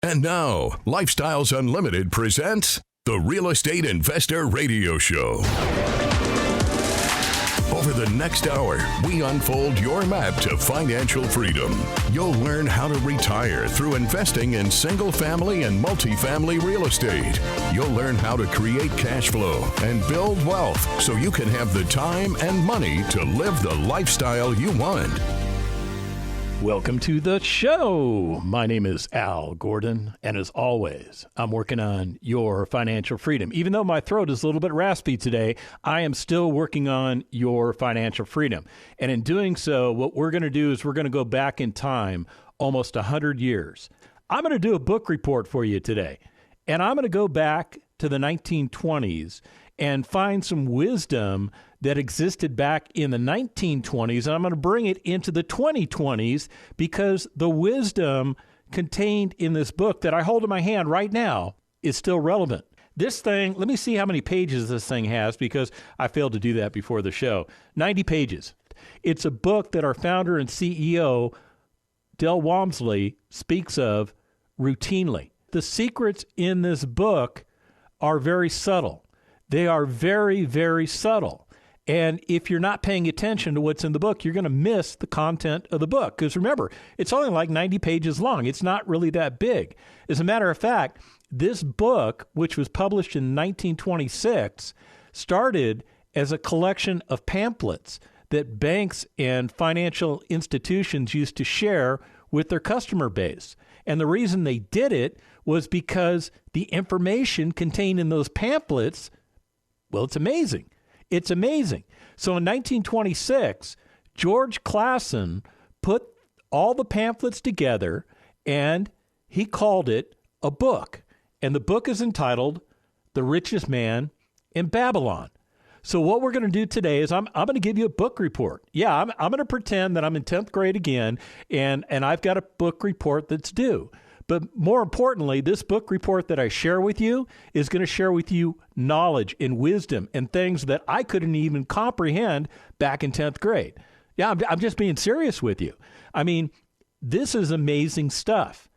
And now, Lifestyles Unlimited presents the Real Estate Investor Radio Show. Over the next hour, we unfold your map to financial freedom. You'll learn how to retire through investing in single-family and multifamily real estate. You'll learn how to create cash flow and build wealth so you can have the time and money to live the lifestyle you want. Welcome to the show. My name is Al Gordon, and as always, I'm working on your financial freedom. Even though my throat is a little bit raspy today, I am still working on your financial freedom. And in doing so, what we're going to do is we're going to go back in time almost 100 years. I'm going to do a book report for you today, and I'm going to go back to the 1920s and find some wisdom that existed back in the 1920s, and I'm going to bring it into the 2020s because the wisdom contained in this book that I hold in my hand right now is still relevant. This thing, let me see how many pages this thing has because I failed to do that before the show. 90 pages. It's a book that our founder and CEO, Del Walmsley, speaks of routinely. The secrets in this book are very subtle. They are very, very subtle. And if you're not paying attention to what's in the book, you're going to miss the content of the book. Because remember, it's only like 90 pages long. It's not really that big. As a matter of fact, this book, which was published in 1926, started as a collection of pamphlets that banks and financial institutions used to share with their customer base. And the reason they did it was because the information contained in those pamphlets, well, it's amazing. It's amazing. So in 1926, George Clason put all the pamphlets together and he called it a book. And the book is entitled The Richest Man in Babylon. So what we're going to do today is I'm going to give you a book report. Yeah, I'm going to pretend that I'm in 10th grade again and I've got a book report that's due. But more importantly, this book report that I share with you is going to share with you knowledge and wisdom and things that I couldn't even comprehend back in 10th grade. Yeah, I'm just being serious with you. I mean, this is amazing stuff.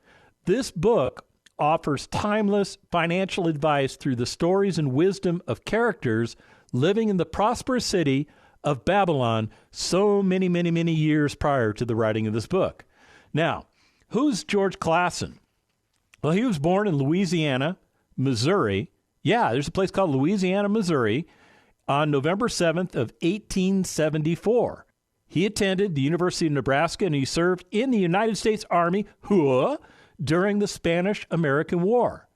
This book offers timeless financial advice through the stories and wisdom of characters living in the prosperous city of Babylon so many, many, many years prior to the writing of this book. Now, who's George Clason? Well, he was born in Louisiana, Missouri. Yeah, there's a place called Louisiana, Missouri, on November 7th of 1874. He attended the University of Nebraska, and he served in the United States Army during the Spanish-American War.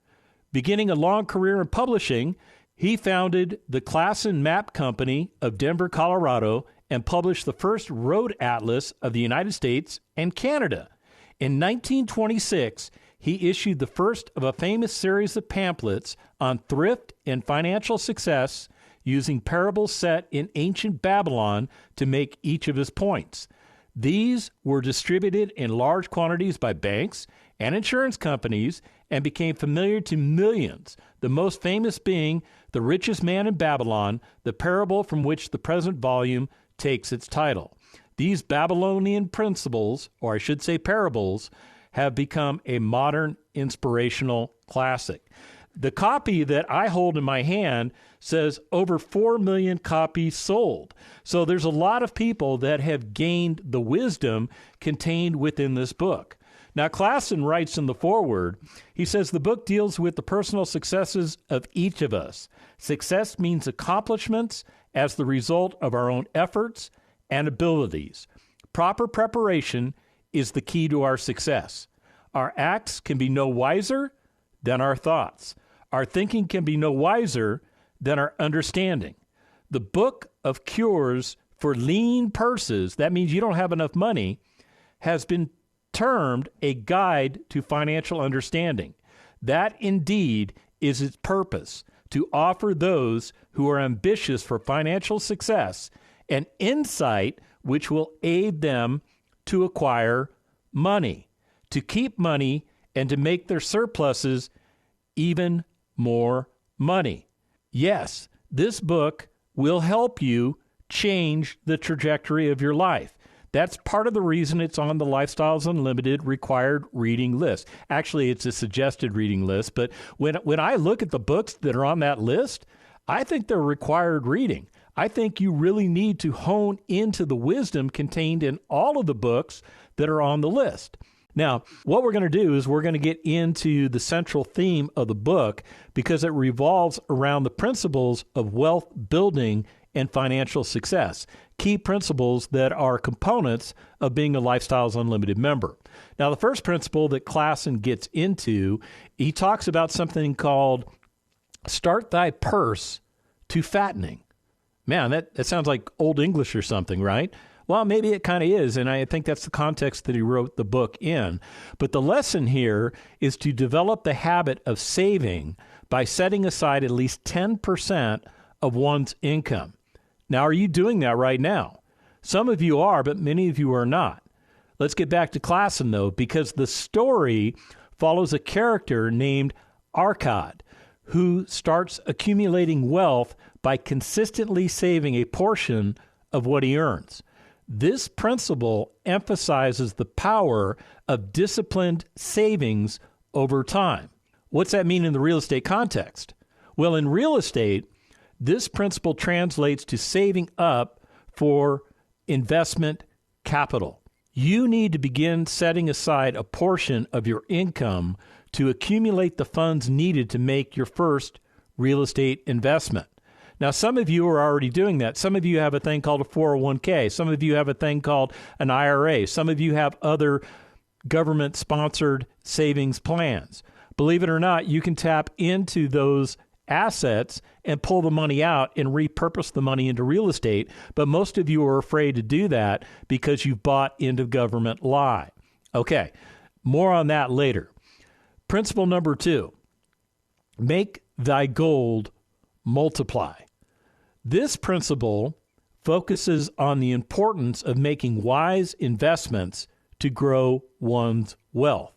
Beginning a long career in publishing, he founded the Clason Map Company of Denver, Colorado, and published the first road atlas of the United States and Canada. In 1926, he issued the first of a famous series of pamphlets on thrift and financial success using parables set in ancient Babylon to make each of his points. These were distributed in large quantities by banks and insurance companies and became familiar to millions, the most famous being The Richest Man in Babylon, the parable from which the present volume takes its title. These Babylonian principles, or I should say parables, have become a modern inspirational classic. The copy that I hold in my hand says over 4 million copies sold. So there's a lot of people that have gained the wisdom contained within this book. Now, Clason writes in the foreword, he says, the book deals with the personal successes of each of us. Success means accomplishments as the result of our own efforts and abilities. Proper preparation is the key to our success. Our acts can be no wiser than our thoughts. Our thinking can be no wiser than our understanding. The book of cures for lean purses, that means you don't have enough money, has been termed a guide to financial understanding. That indeed is its purpose, to offer those who are ambitious for financial success an insight which will aid them to acquire money, to keep money, and to make their surpluses even more money. Yes, this book will help you change the trajectory of your life. That's part of the reason it's on the Lifestyles Unlimited required reading list. Actually, it's a suggested reading list, but when I look at the books that are on that list, I think they're required reading. I think you really need to hone into the wisdom contained in all of the books that are on the list. Now, what we're going to do is we're going to get into the central theme of the book because it revolves around the principles of wealth building and financial success, key principles that are components of being a Lifestyles Unlimited member. Now, the first principle that Klassen gets into, he talks about something called start thy purse to fattening. Man, that sounds like Old English or something, right? Well, maybe it kind of is, and I think that's the context that he wrote the book in. But the lesson here is to develop the habit of saving by setting aside at least 10% of one's income. Now, are you doing that right now? Some of you are, but many of you are not. Let's get back to Klassen, though, because the story follows a character named Arkad, who starts accumulating wealth by consistently saving a portion of what he earns. This principle emphasizes the power of disciplined savings over time. What's that mean in the real estate context? Well, in real estate, this principle translates to saving up for investment capital. You need to begin setting aside a portion of your income to accumulate the funds needed to make your first real estate investment. Now, some of you are already doing that. Some of you have a thing called a 401k. Some of you have a thing called an IRA. Some of you have other government-sponsored savings plans. Believe it or not, you can tap into those assets and pull the money out and repurpose the money into real estate. But most of you are afraid to do that because you've bought into government lie. Okay, more on that later. Principle number 2, make thy gold multiply. This principle focuses on the importance of making wise investments to grow one's wealth.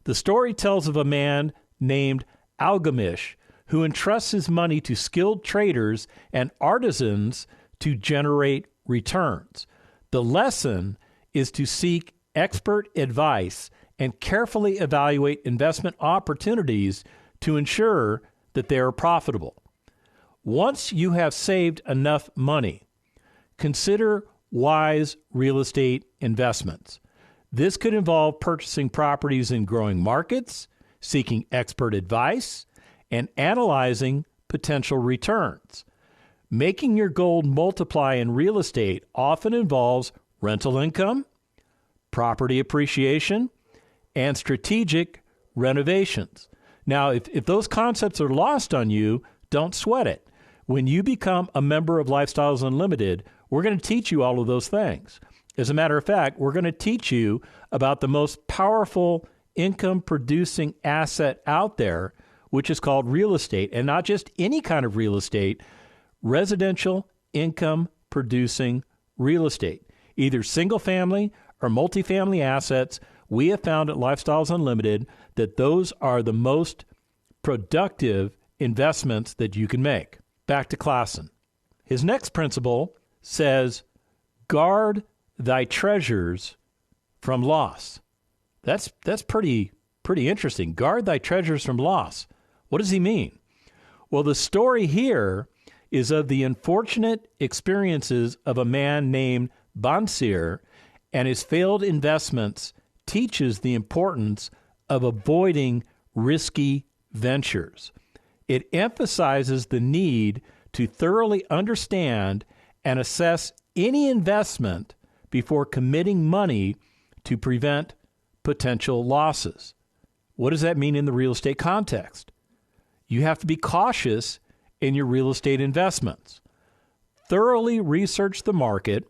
The story tells of a man named Algamish who entrusts his money to skilled traders and artisans to generate returns. The lesson is to seek expert advice and carefully evaluate investment opportunities to ensure that they are profitable. Once you have saved enough money, consider wise real estate investments. This could involve purchasing properties in growing markets, seeking expert advice, and analyzing potential returns. Making your gold multiply in real estate often involves rental income, property appreciation, and strategic renovations. Now, if those concepts are lost on you, don't sweat it. When you become a member of Lifestyles Unlimited, we're going to teach you all of those things. As a matter of fact, we're going to teach you about the most powerful income-producing asset out there, which is called real estate, and not just any kind of real estate, residential income-producing real estate, either single-family or multifamily assets. We have found at Lifestyles Unlimited that those are the most productive investments that you can make. Back to Klassen. His next principle says, guard thy treasures from loss. That's pretty interesting. Guard thy treasures from loss. What does he mean? Well, the story here is of the unfortunate experiences of a man named Bansir, and his failed investments teaches the importance of avoiding risky ventures. It emphasizes the need to thoroughly understand and assess any investment before committing money to prevent potential losses. What does that mean in the real estate context? You have to be cautious in your real estate investments. Thoroughly research the market,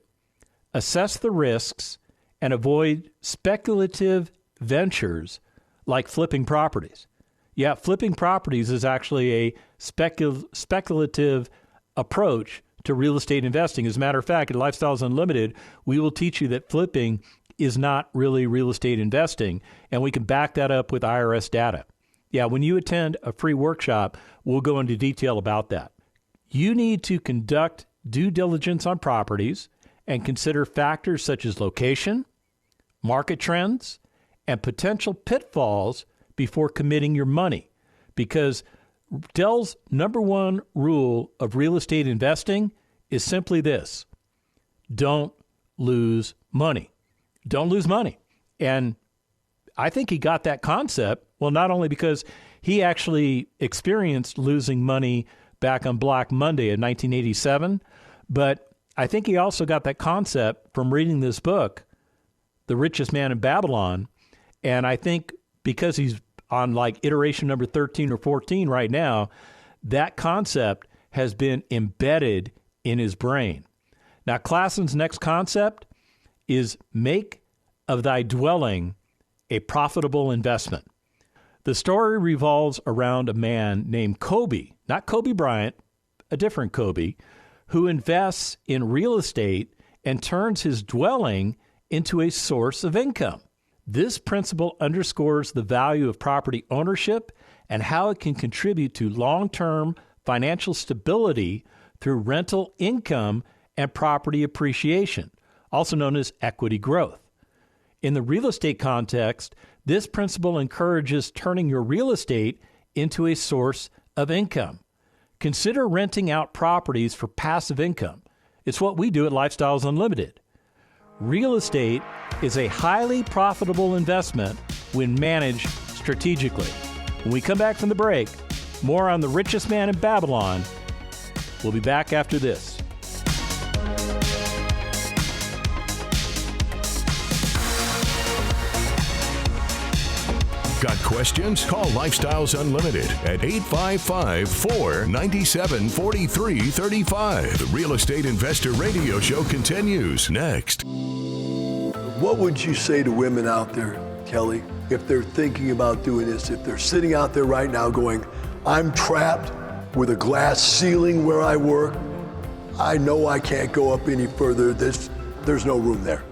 assess the risks, and avoid speculative ventures like flipping properties. Yeah, flipping properties is actually a speculative approach to real estate investing. As a matter of fact, at Lifestyles Unlimited, we will teach you that flipping is not really real estate investing, and we can back that up with IRS data. Yeah, when you attend a free workshop, we'll go into detail about that. You need to conduct due diligence on properties and consider factors such as location, market trends, and potential pitfalls before committing your money. Because Dell's number one rule of real estate investing is simply this: don't lose money. Don't lose money. And I think he got that concept, well, not only because he actually experienced losing money back on Black Monday in 1987, but I think he also got that concept from reading this book, The Richest Man in Babylon. And I think because he's on like iteration number 13 or 14 right now, that concept has been embedded in his brain. Now, Klassen's next concept is make of thy dwelling a profitable investment. The story revolves around a man named Kobe, not Kobe Bryant, a different Kobe, who invests in real estate and turns his dwelling into a source of income. This principle underscores the value of property ownership and how it can contribute to long-term financial stability through rental income and property appreciation, also known as equity growth. In the real estate context, this principle encourages turning your real estate into a source of income. Consider renting out properties for passive income. It's what we do at Lifestyles Unlimited. Real estate is a highly profitable investment when managed strategically. When we come back from the break, more on The Richest Man in Babylon. We'll be back after this. Got questions? Call Lifestyles Unlimited at 855-497-4335. The Real Estate Investor Radio Show continues next. What would you say to women out there, Kelly, if they're thinking about doing this, if they're sitting out there right now going, I'm trapped with a glass ceiling where I work, I know I can't go up any further, there's no room there.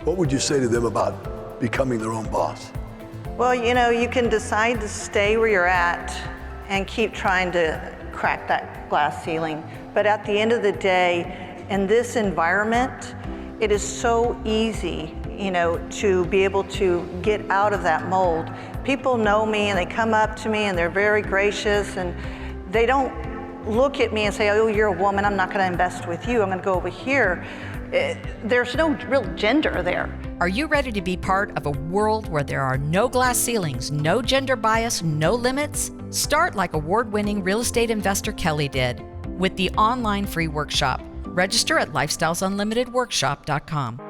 What would you say to them about becoming their own boss? Well, you know, you can decide to stay where you're at and keep trying to crack that glass ceiling. But at the end of the day, in this environment, it is so easy, you know, to be able to get out of that mold. People know me and they come up to me and they're very gracious, and they don't look at me and say, oh, you're a woman, I'm not going to invest with you, I'm going to go over here. There's no real gender there. Are you ready to be part of a world where there are no glass ceilings, no gender bias, no limits? Start like award-winning real estate investor Kelly did with the online free workshop. Register at lifestylesunlimitedworkshop.com.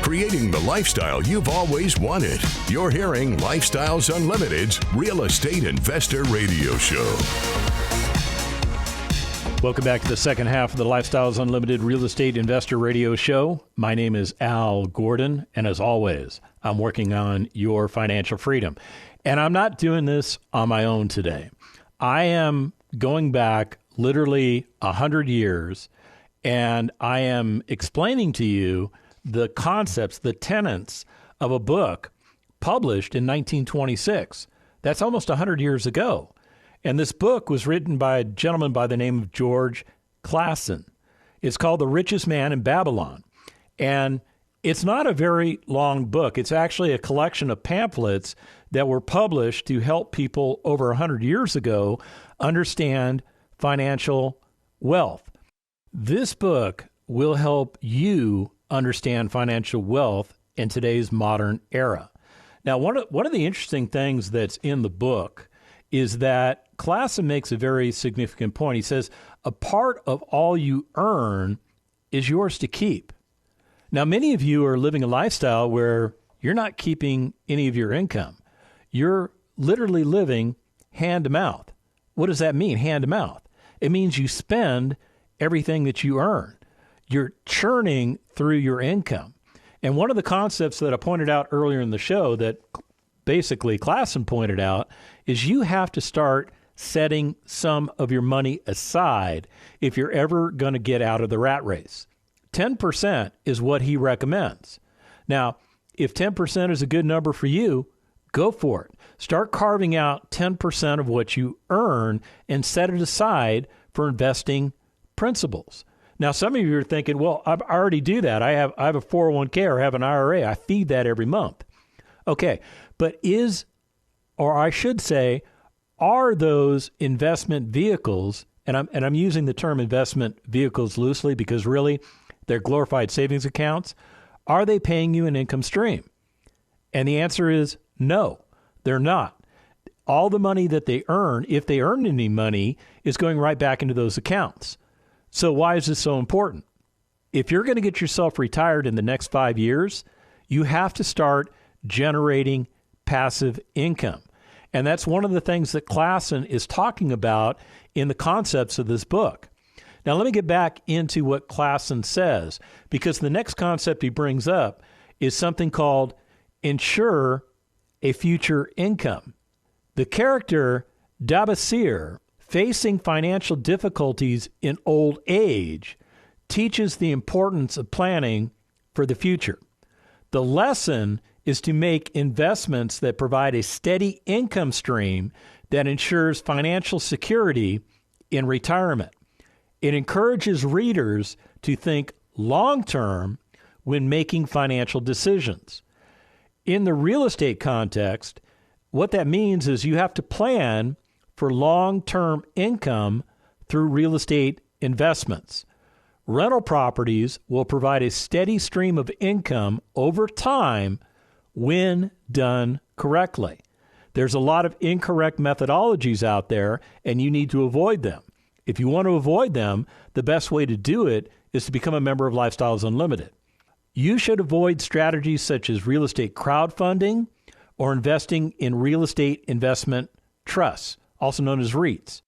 Creating the lifestyle you've always wanted. You're hearing Lifestyles Unlimited's Real Estate Investor Radio Show. Welcome back to the second half of the Lifestyles Unlimited Real Estate Investor Radio Show. My name is Al Gordon, and as always, I'm working on your financial freedom. And I'm not doing this on my own today. I am going back literally 100 years, and I am explaining to you the concepts, the tenets of a book published in 1926. That's almost 100 years ago. And this book was written by a gentleman by the name of George Clason. It's called The Richest Man in Babylon. And it's not a very long book. It's actually a collection of pamphlets that were published to help people over 100 years ago understand financial wealth. This book will help you understand financial wealth in today's modern era. Now, one of the interesting things that's in the book is that Clason makes a very significant point. He says, a part of all you earn is yours to keep. Now, many of you are living a lifestyle where you're not keeping any of your income. You're literally living hand to mouth. What does that mean, hand to mouth? It means you spend everything that you earn. You're churning through your income. And one of the concepts that I pointed out earlier in the show that basically Clason pointed out is you have to start setting some of your money aside if you're ever going to get out of the rat race. 10% is what he recommends. Now, if 10% is a good number for you, Go for it. Start carving out 10% of what you earn and set it aside for investing principles. Now, some of you are thinking, well, I already do that. I have a 401k or I have an IRA. I feed that every month. Okay, but are those investment vehicles, and I'm using the term investment vehicles loosely because really they're glorified savings accounts, are they paying you an income stream? And the answer is no, they're not. All the money that they earn, if they earn any money, is going right back into those accounts. So why is this so important? If you're going to get yourself retired in the next 5 years, you have to start generating passive income. And that's one of the things that Klassen is talking about in the concepts of this book. Now, let me get back into what Klassen says, because the next concept he brings up is something called ensure a future income. The character Dabasir, facing financial difficulties in old age, teaches the importance of planning for the future. The lesson is to make investments that provide a steady income stream that ensures financial security in retirement. It encourages readers to think long-term when making financial decisions. In the real estate context, what that means is you have to plan for long-term income through real estate investments. Rental properties will provide a steady stream of income over time when done correctly. There's a lot of incorrect methodologies out there, and you need to avoid them. If you want to avoid them, the best way to do it is to become a member of Lifestyles Unlimited. You should avoid strategies such as real estate crowdfunding or investing in real estate investment trusts, also known as REITs.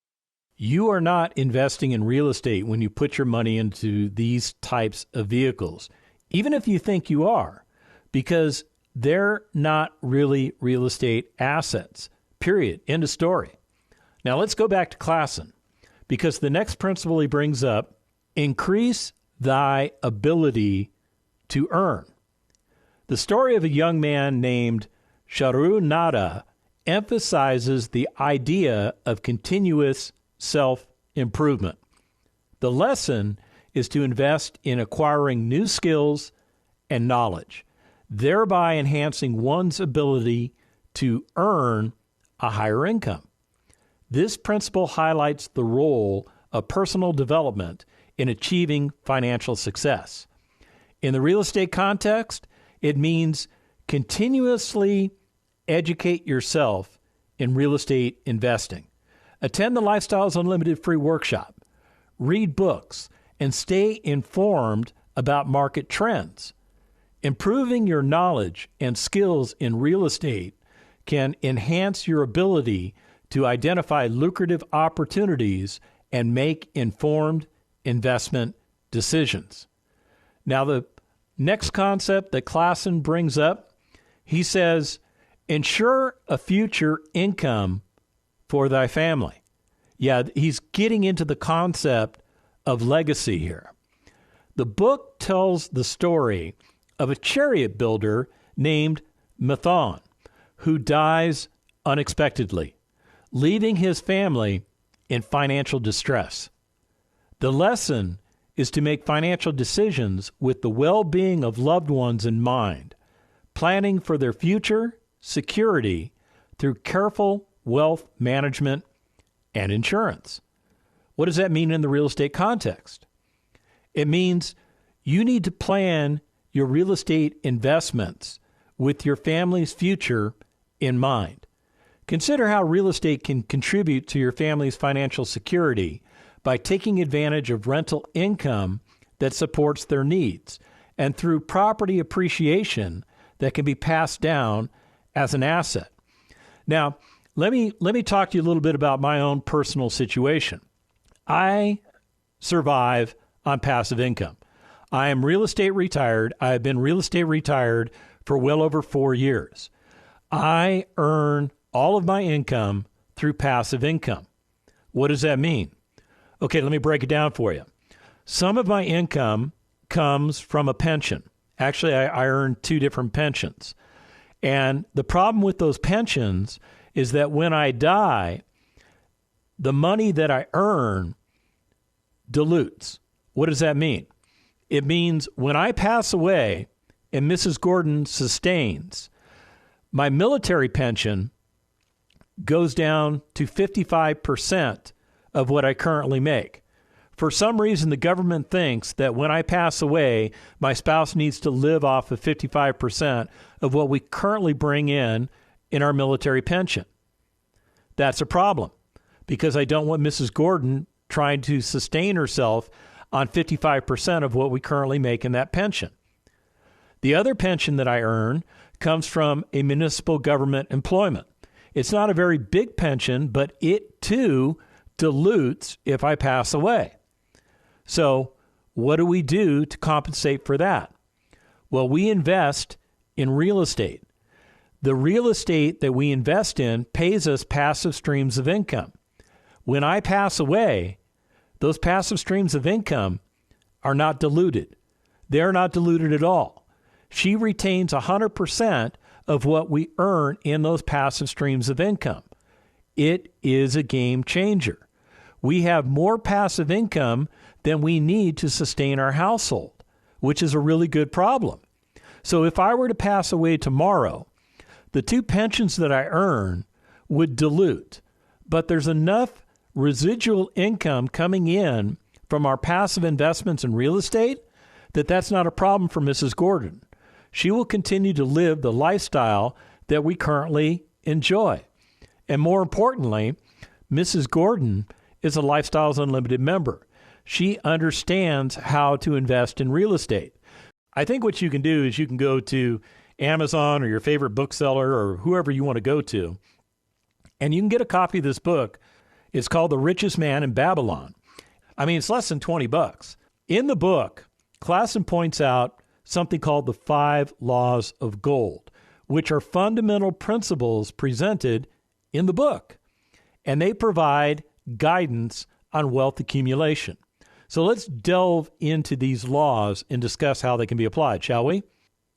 You are not investing in real estate when you put your money into these types of vehicles, even if you think you are, because they're not really real estate assets, period. End of story. Now let's go back to Klassen, because the next principle he brings up, increase thy ability to earn. The story of a young man named Sharu Nada emphasizes the idea of continuous self-improvement. The lesson is to invest in acquiring new skills and knowledge, thereby enhancing one's ability to earn a higher income. This principle highlights the role of personal development in achieving financial success. In the real estate context, it means continuously educate yourself in real estate investing. Attend the Lifestyles Unlimited free workshop. Read books and stay informed about market trends. Improving your knowledge and skills in real estate can enhance your ability to identify lucrative opportunities and make informed investment decisions. Now, the next concept that Klassen brings up, he says, ensure a future income for thy family. Yeah, he's getting into the concept of legacy here. The book tells the story of a chariot builder named Methon, who dies unexpectedly, leaving his family in financial distress. The lesson is to make financial decisions with the well-being of loved ones in mind, planning for their future security through careful wealth management and insurance. What does that mean in the real estate context? It means you need to plan your real estate investments with your family's future in mind. Consider how real estate can contribute to your family's financial security by taking advantage of rental income that supports their needs and through property appreciation that can be passed down as an asset. Now, let me talk to you a little bit about my own personal situation. I survive on passive income. I am real estate retired. I have been real estate retired for well over 4 years. I earn all of my income through passive income. What does that mean? Okay, let me break it down for you. Some of my income comes from a pension. Actually, I earn 2 different pensions. And the problem with those pensions is that when I die, the money that I earn dilutes. What does that mean? It means when I pass away and Mrs. Gordon sustains, my military pension goes down to 55% of what I currently make. For some reason, the government thinks that when I pass away, my spouse needs to live off of 55% of what we currently bring in our military pension. That's a problem because I don't want Mrs. Gordon trying to sustain herself on 55% of what we currently make in that pension. The other pension that I earn comes from a municipal government employment. It's not a very big pension, but it too dilutes if I pass away. So what do we do to compensate for that? Well, we invest in real estate. The real estate that we invest in pays us passive streams of income. When I pass away, those passive streams of income are not diluted. They're not diluted at all. She retains 100% of what we earn in those passive streams of income. It is a game changer. We have more passive income than we need to sustain our household, which is a really good problem. So if I were to pass away tomorrow, the two pensions that I earn would dilute, but there's enough residual income coming in from our passive investments in real estate that's not a problem for Mrs. Gordon. She will continue to live the lifestyle that we currently enjoy. And more importantly, Mrs. Gordon is a Lifestyles Unlimited member. She understands how to invest in real estate. I think what you can do is you can go to Amazon or your favorite bookseller or whoever you want to go to, and you can get a copy of this book. It's called The Richest Man in Babylon. I mean, it's less than $20. In the book, Klassen points out something called the 5 laws of gold, which are fundamental principles presented in the book, and they provide guidance on wealth accumulation. So let's delve into these laws and discuss how they can be applied, shall we?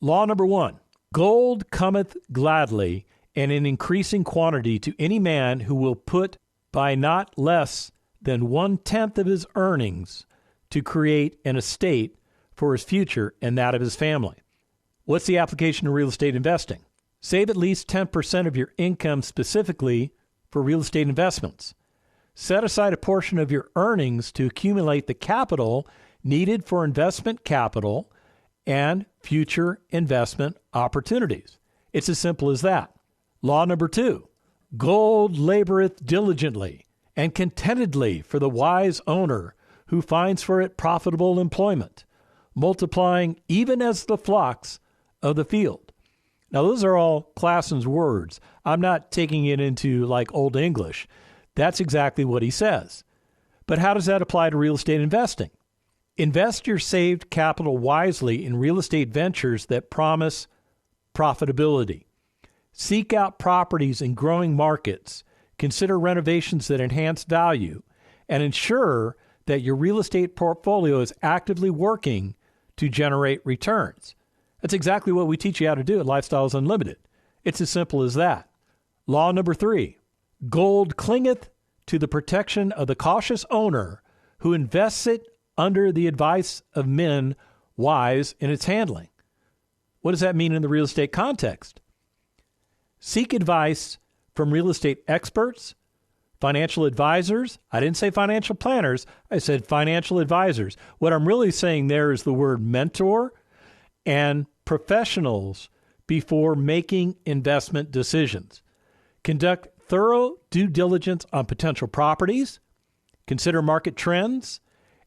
Law number 1, gold cometh gladly and in increasing quantity to any man who will put by not less than 1/10 of his earnings to create an estate for his future and that of his family. What's the application of real estate investing? Save at least 10% of your income specifically for real estate investments. Set aside a portion of your earnings to accumulate the capital needed for investment capital and future investment opportunities. It's as simple as that. Law number 2, gold laboreth diligently and contentedly for the wise owner who finds for it profitable employment, multiplying even as the flocks of the field. Now, those are all Klassen's words. I'm not taking it into like Old English. That's exactly what he says. But how does that apply to real estate investing? Invest your saved capital wisely in real estate ventures that promise profitability. Seek out properties in growing markets. Consider renovations that enhance value, and ensure that your real estate portfolio is actively working to generate returns. That's exactly what we teach you how to do at Lifestyles Unlimited. It's as simple as that. Law number 3, gold clingeth to the protection of the cautious owner who invests it under the advice of men wise in its handling. What does that mean in the real estate context? Seek advice from real estate experts, financial advisors. I didn't say financial planners. I said financial advisors. What I'm really saying there is the word mentor and professionals before making investment decisions. Conduct thorough due diligence on potential properties, consider market trends,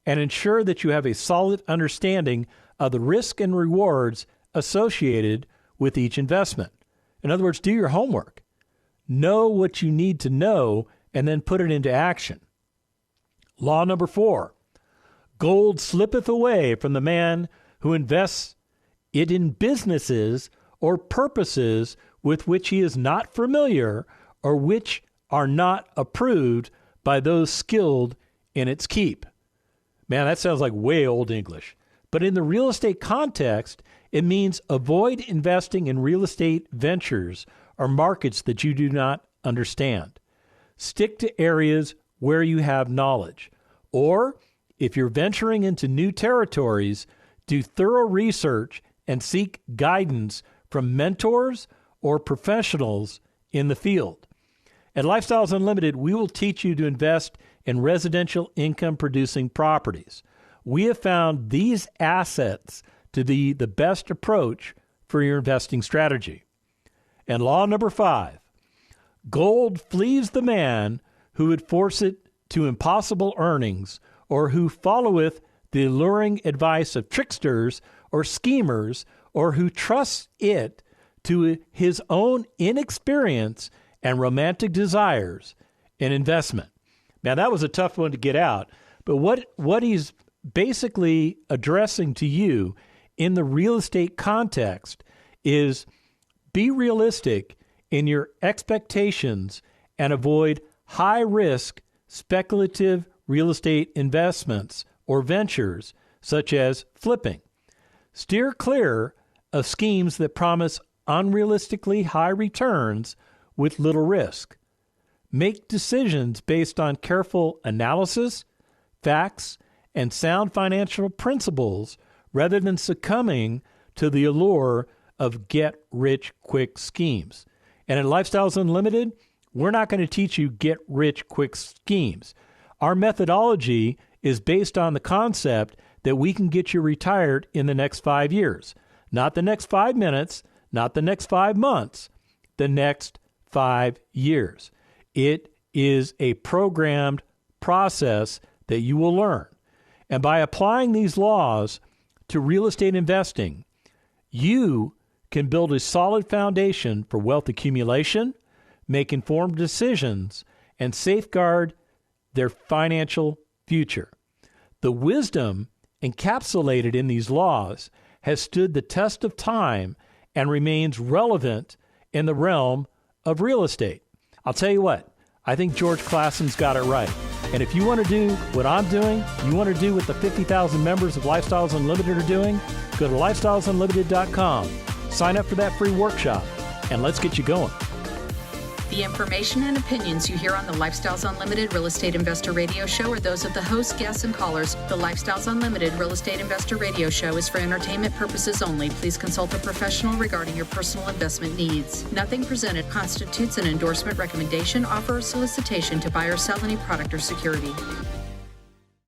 and ensure that you have a solid understanding of the risk and rewards associated with each investment. In other words, do your homework. Know what you need to know and then put it into action. Law number 4, gold slippeth away from the man who invests it in businesses or purposes with which he is not familiar or which are not approved by those skilled in its keep. Man, that sounds like way old English. But in the real estate context, it means avoid investing in real estate ventures or markets that you do not understand. Stick to areas where you have knowledge. Or, if you're venturing into new territories, do thorough research and seek guidance from mentors or professionals in the field. At Lifestyles Unlimited, we will teach you to invest in residential income-producing properties. We have found these assets to be the best approach for your investing strategy. And law number 5, gold flees the man who would force it to impossible earnings, or who followeth the alluring advice of tricksters or schemers, or who trusts it to his own inexperience and romantic desires in investment. Now, that was a tough one to get out, but what he's basically addressing to you in the real estate context is be realistic in your expectations and avoid high-risk speculative real estate investments or ventures such as flipping. Steer clear of schemes that promise unrealistically high returns with little risk. Make decisions based on careful analysis, facts, and sound financial principles rather than succumbing to the allure of get-rich-quick schemes. And at Lifestyles Unlimited, we're not going to teach you get-rich-quick schemes. Our methodology is based on the concept that we can get you retired in the next 5 years. Not the next 5 minutes, not the next 5 months, the next 5 years. It is a programmed process that you will learn. And by applying these laws to real estate investing, you can build a solid foundation for wealth accumulation, make informed decisions, and safeguard their financial future. The wisdom encapsulated in these laws has stood the test of time and remains relevant in the realm of real estate. I'll tell you what, I think George Classen's got it right. And if you want to do what I'm doing, you want to do what the 50,000 members of Lifestyles Unlimited are doing, go to lifestylesunlimited.com, sign up for that free workshop, and let's get you going. The information and opinions you hear on the Lifestyles Unlimited Real Estate Investor Radio Show are those of the host, guests, and callers. The Lifestyles Unlimited Real Estate Investor Radio Show is for entertainment purposes only. Please consult a professional regarding your personal investment needs. Nothing presented constitutes an endorsement, recommendation, offer, or solicitation to buy or sell any product or security.